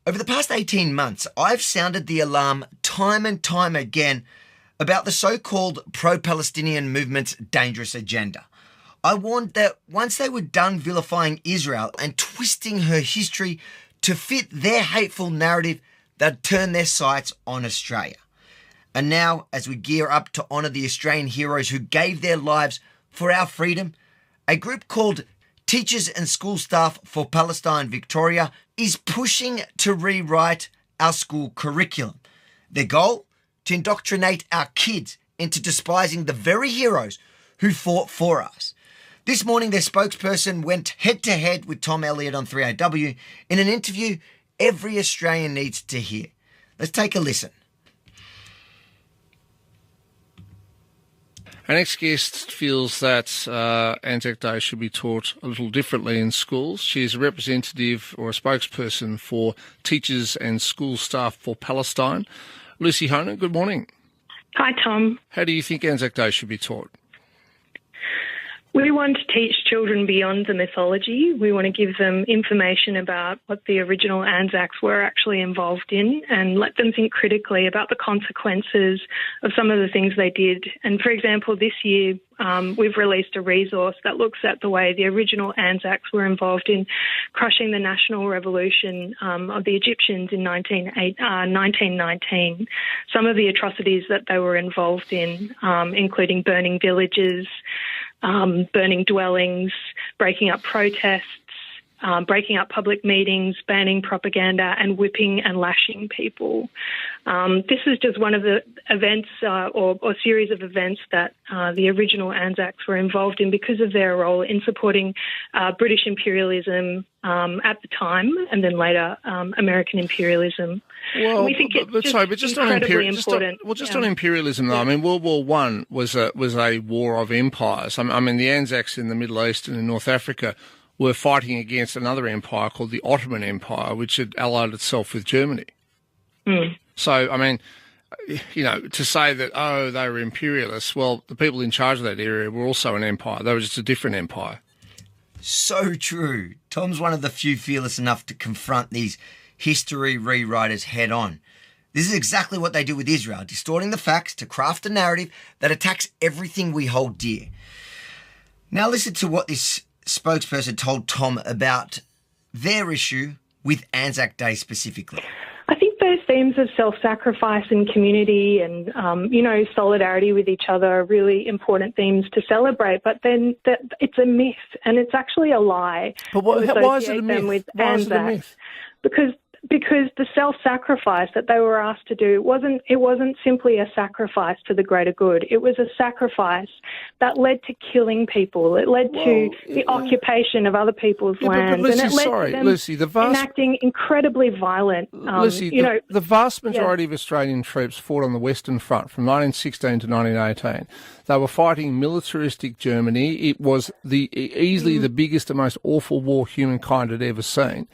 Over the past 18 months, I've sounded the alarm time and time again about the so-called pro-Palestinian movement's dangerous agenda. I warned that once they were done vilifying Israel and twisting her history to fit their hateful narrative, they'd turn their sights on Australia. And now, as we gear up to honour the Australian heroes who gave their lives for our freedom, a group called Teachers and School Staff for Palestine Victoria is pushing to rewrite our school curriculum. Their goal? To indoctrinate our kids into despising the very heroes who fought for us. This morning, their spokesperson went head-to-head with Tom Elliott on 3AW in an interview every Australian needs to hear. Let's take a listen. Our next guest feels that Anzac Day should be taught a little differently in schools. She is a representative or a spokesperson for Teachers and School Staff for Palestine. Lucy Honan, good morning. Hi, Tom. How do you think Anzac Day should be taught? We want to teach children beyond the mythology. We want to give them information about what the original Anzacs were actually involved in and let them think critically about the consequences of some of the things they did. And for example, this year we've released a resource that looks at the way the original Anzacs were involved in crushing the national revolution of the Egyptians in 1919. Some of the atrocities that they were involved in, including burning villages, burning dwellings, breaking up protests, breaking up public meetings, banning propaganda, and whipping and lashing people. This is just one of the events or series of events that the original Anzacs were involved in because of their role in supporting British imperialism at the time, and then later American imperialism. Well, we think it's incredibly important. On imperialism, though. I mean, World War I was a war of empires. I mean, the Anzacs in the Middle East and in North Africa were fighting against another empire called the Ottoman Empire, which had allied itself with Germany. Mm. So, I mean, you know, to say that, they were imperialists, well, the people in charge of that area were also an empire. They were just a different empire. So true. Tom's one of the few fearless enough to confront these history rewriters head on. This is exactly what they do with Israel, distorting the facts to craft a narrative that attacks everything we hold dear. Now listen to what this spokesperson told Tom about their issue with Anzac Day specifically. I think those themes of self-sacrifice and community and, solidarity with each other are really important themes to celebrate, but then it's a myth and it's actually a lie. But why is it a myth? Why is it a myth? Because the self-sacrifice that they were asked to do wasn't simply a sacrifice for the greater good. It was a sacrifice that led to killing people. It led to the occupation of other people's lands, Lucy, and it led to them enacting incredibly violent. The vast majority of Australian troops fought on the Western Front from 1916 to 1918. They were fighting militaristic Germany. It was easily the biggest and most awful war humankind had ever seen.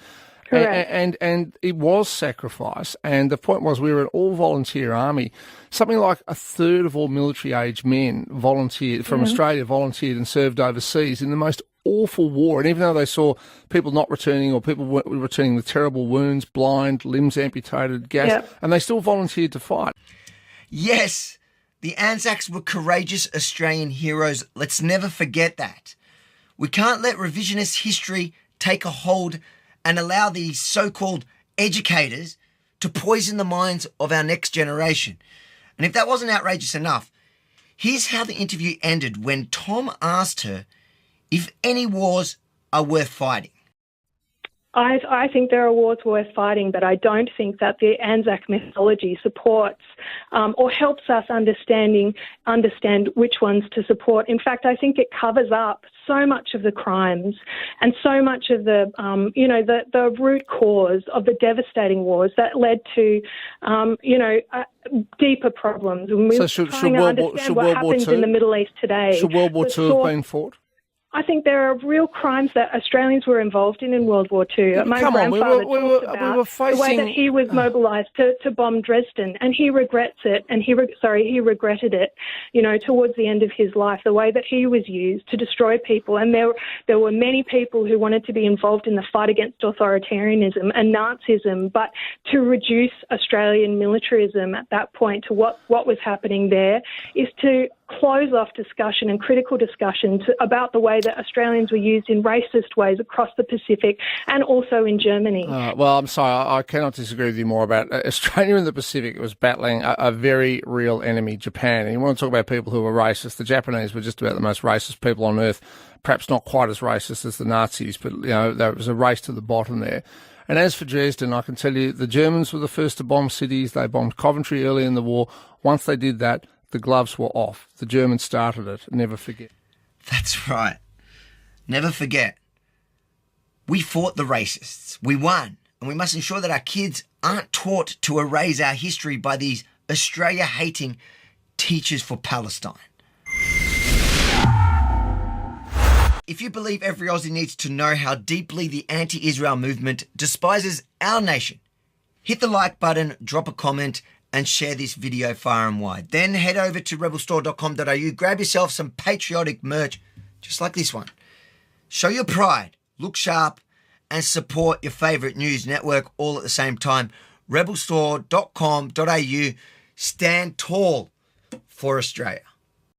Correct. And it was sacrifice. And the point was we were an all-volunteer army. Something like a third of all military-age men from Australia volunteered and served overseas in the most awful war. And even though they saw people not returning or people were returning with terrible wounds, blind, limbs amputated, gassed, and they still volunteered to fight. Yes, the Anzacs were courageous Australian heroes. Let's never forget that. We can't let revisionist history take a hold and allow these so-called educators to poison the minds of our next generation. And if that wasn't outrageous enough, here's how the interview ended when Tom asked her if any wars are worth fighting. I think there are wars worth fighting, but I don't think that the Anzac mythology supports or helps us understand which ones to support. In fact, I think it covers up so much of the crimes and so much of the root cause of the devastating wars that led to, deeper problems. And so should World War II in the Middle East today. Should World War II have been fought? I think there are real crimes that Australians were involved in World War II. My Come on, grandfather we were talks facing about the way that he was mobilised to bomb Dresden, and he regrets it. And he regretted it, towards the end of his life. The way that he was used to destroy people, and there were many people who wanted to be involved in the fight against authoritarianism and Nazism, but to reduce Australian militarism at that point to what was happening there is to close off discussion and critical discussion about the way that Australians were used in racist ways across the Pacific and also in Germany. Well, I'm sorry, I cannot disagree with you more about Australia in the Pacific was battling a very real enemy, Japan. And you want to talk about people who were racist. The Japanese were just about the most racist people on earth, perhaps not quite as racist as the Nazis, but there was a race to the bottom there. And as for Dresden, I can tell you the Germans were the first to bomb cities. They bombed Coventry early in the war. Once they did that, the gloves were off. The Germans started it. Never forget. That's right. Never forget. We fought the racists. We won. And we must ensure that our kids aren't taught to erase our history by these Australia-hating teachers for Palestine. If you believe every Aussie needs to know how deeply the anti-Israel movement despises our nation, hit the like button, drop a comment, and share this video far and wide. Then head over to rebelstore.com.au, grab yourself some patriotic merch, just like this one. Show your pride, look sharp, and support your favourite news network all at the same time. rebelstore.com.au, stand tall for Australia.